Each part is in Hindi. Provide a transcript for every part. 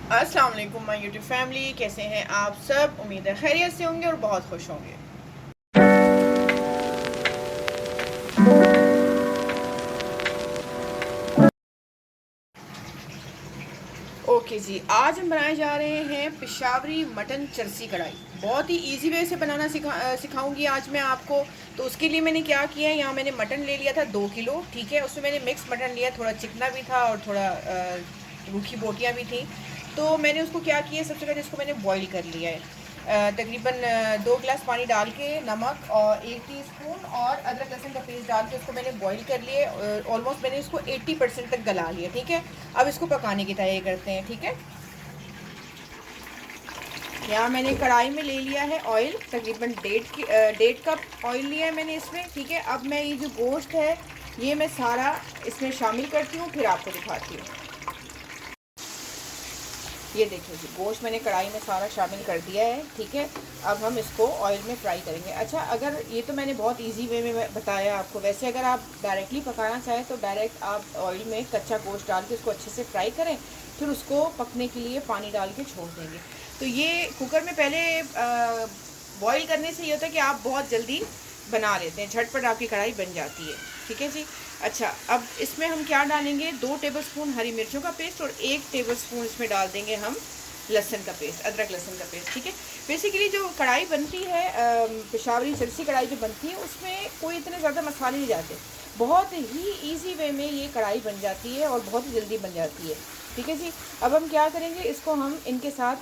अस्सलाम वालेकुम माय यूट्यूब फैमिली, कैसे हैं आप सब। उम्मीद है खैरियत से होंगे और बहुत खुश होंगे। ओके जी, आज हम बनाए जा रहे हैं पेशावरी मटन चरसी कढ़ाई। बहुत ही इजी वे से बनाना सिखाऊंगी आज मैं आपको। तो उसके लिए मैंने क्या किया है, यहाँ मैंने मटन ले लिया था 2 किलो, ठीक है। उसमें मैंने मिक्स मटन लिया, थोड़ा चिकना भी था और थोड़ा रूखी बोटियाँ भी थी। तो मैंने उसको क्या किया, सबसे पहले इसको मैंने बॉईल कर लिया है। तकरीबन 2 गिलास पानी डाल के, नमक और 1 टीस्पून और अदरक लहसुन का पेस्ट डाल के उसको मैंने बॉईल कर लिए। ऑलमोस्ट मैंने इसको 80% तक गला लिया, ठीक है। अब इसको पकाने की तैयारी करते हैं, ठीक है। यहाँ मैंने कढ़ाई में ले लिया है ऑयल, तकरीबन 1.5 कप ऑयल लिया है मैंने इसमें, ठीक है। अब मैं ये जो गोश्त है ये मैं सारा इसमें शामिल करती हूँ, फिर आपको दिखाती हूँ। ये देखिए जी, गोश्त मैंने कढ़ाई में सारा शामिल कर दिया है, ठीक है। अब हम इसको ऑयल में फ्राई करेंगे। अच्छा, अगर ये तो मैंने बहुत इजी वे में बताया आपको, वैसे अगर आप डायरेक्टली पकाना चाहें तो डायरेक्ट आप ऑयल में कच्चा गोश्त डाल के उसको अच्छे से फ्राई करें, फिर उसको पकने के लिए पानी डाल के छोड़ देंगे। तो ये कुकर में पहले बॉईल करने से ये होता है कि आप बहुत जल्दी बना लेते हैं, झटपट आपकी कढ़ाई बन जाती है, ठीक है जी। अच्छा, अब इसमें हम क्या डालेंगे, 2 टेबलस्पून हरी मिर्चों का पेस्ट और 1 टेबलस्पून इसमें डाल देंगे हम लहसुन का पेस्ट, अदरक लहसुन का पेस्ट, ठीक है। बेसिकली जो कढ़ाई बनती है, पेशावरी चरसी कढ़ाई जो बनती है, उसमें कोई इतने ज़्यादा मसाले नहीं जाते। बहुत ही इजी वे में ये कढ़ाई बन जाती है और बहुत ही जल्दी बन जाती है, ठीक है जी। अब हम क्या करेंगे, इसको हम इनके साथ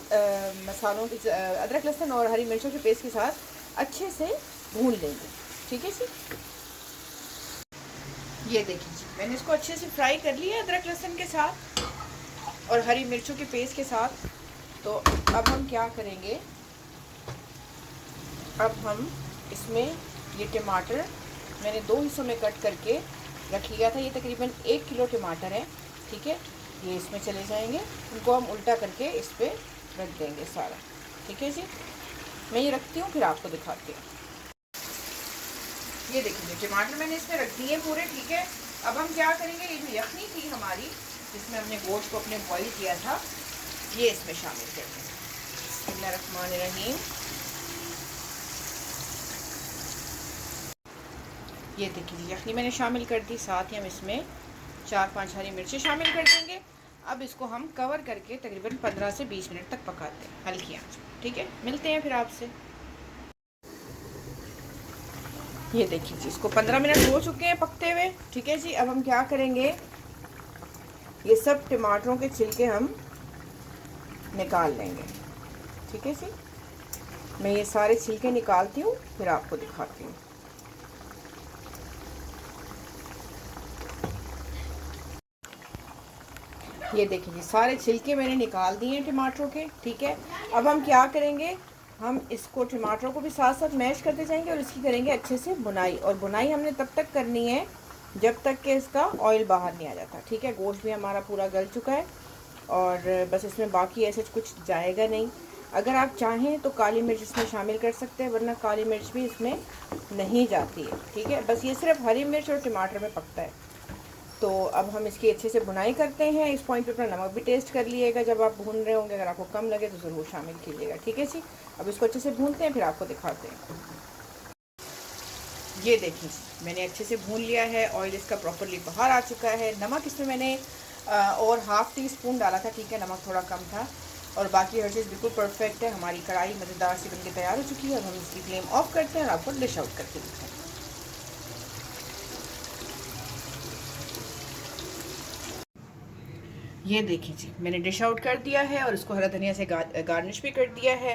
मसालों के अदरक लहसुन और हरी मिर्चों के पेस्ट के साथ अच्छे से भून लेंगे, ठीक है जी। ये देखिए जी, मैंने इसको अच्छे से फ्राई कर लिया अदरक लहसुन के साथ और हरी मिर्चों के पेस्ट के साथ। तो अब हम क्या करेंगे, अब हम इसमें ये टमाटर मैंने 2 हिस्सों में कट करके रख लिया था, ये तकरीबन 1 किलो टमाटर है, ठीक है। ये इसमें चले जाएंगे, उनको हम उल्टा करके इस पर रख देंगे सारा, ठीक है जी। मैं ये रखती हूँ, फिर आपको दिखाती हूँ। ये देखिए, टमाटर मैंने इसमें रख दिए पूरे, ठीक है। अब हम क्या करेंगे, ये जो यखनी थी हमारी जिसमें हमने गोश्त को अपने बॉईल किया था, ये इसमें शामिल कर देंगे। बिस्मिल्लाहिर्रहमानिर्रहीम। ये देखिए, यखनी मैंने शामिल कर दी, साथ ही हम इसमें 4-5 हरी मिर्ची शामिल कर देंगे। अब इसको हम कवर करके तकरीबन 15 से 20 मिनट तक पकाते हैं हल्की आंच में, ठीक है। मिलते हैं फिर आपसे। ये देखिए जी, इसको 15 मिनट हो चुके हैं पकते हुए, ठीक है जी। अब हम क्या करेंगे, ये सब टमाटरों के छिलके हम निकाल लेंगे, ठीक है जी। मैं ये सारे छिलके निकालती हूँ, फिर आपको दिखाती हूँ। ये देखिए जी, सारे छिलके मैंने निकाल दिए हैं टमाटरों के, ठीक है। अब हम क्या करेंगे, हम इसको टमाटरों को भी साथ साथ मैश करते जाएंगे और इसकी करेंगे अच्छे से बुनाई। और बुनाई हमने तब तक करनी है जब तक कि इसका ऑयल बाहर नहीं आ जाता, ठीक है। गोश्त भी हमारा पूरा गल चुका है और बस इसमें बाकी ऐसे कुछ जाएगा नहीं। अगर आप चाहें तो काली मिर्च इसमें शामिल कर सकते हैं, वरना काली मिर्च भी इसमें नहीं जाती है, ठीक है। बस ये सिर्फ हरी मिर्च और टमाटर में पकता है। तो अब हम इसकी अच्छे से बुनाई करते हैं। इस पॉइंट पे अपना नमक भी टेस्ट कर लीजिएगा जब आप भून रहे होंगे, अगर आपको कम लगे तो ज़रूर शामिल कीजिएगा, ठीक है जी। अब इसको अच्छे से भूनते हैं, फिर आपको दिखाते हैं। ये देखिए, मैंने अच्छे से भून लिया है, ऑयल इसका प्रॉपरली बाहर आ चुका है। नमक इसमें मैंने और हाफ़ टी स्पून डाला था, ठीक है, नमक थोड़ा कम था। और बाकी हर चीज़ बिल्कुल परफेक्ट है। हमारी कढ़ाई मज़ेदार सी बनके तैयार हो चुकी है। अब हम इसकी फ्लेम ऑफ करते हैं और आपको डिश आउट करके दिखाते हैं। ये देखिए जी, मैंने डिश आउट कर दिया है और इसको हरा धनिया से गार्निश भी कर दिया है।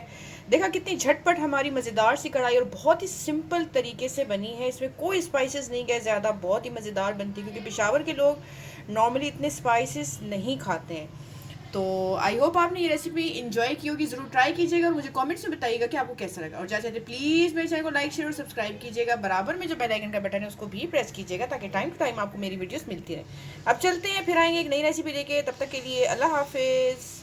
देखा कितनी झटपट हमारी मज़ेदार सी कढ़ाई और बहुत ही सिंपल तरीके से बनी है। इसमें कोई स्पाइसेस नहीं गए ज़्यादा, बहुत ही मज़ेदार बनती है, क्योंकि पेशावर के लोग नॉर्मली इतने स्पाइसेस नहीं खाते हैं। तो आई होप आपने ये रेसिपी इन्जॉय की होगी। ज़रूर ट्राई कीजिएगा और मुझे कमेंट्स में बताइएगा कि आपको कैसा लगा। और चाहते प्लीज़ मेरे चैनल को लाइक शेयर और सब्सक्राइब कीजिएगा। बराबर में जो बेल आइकन का बटन है उसको भी प्रेस कीजिएगा, ताकि टाइम टू टाइम आपको मेरी वीडियोस मिलती रहे। अब चलते हैं, फिर आएंगे एक नई रेसिपी लेके। तब तक के लिए अल्लाह हाफिज़।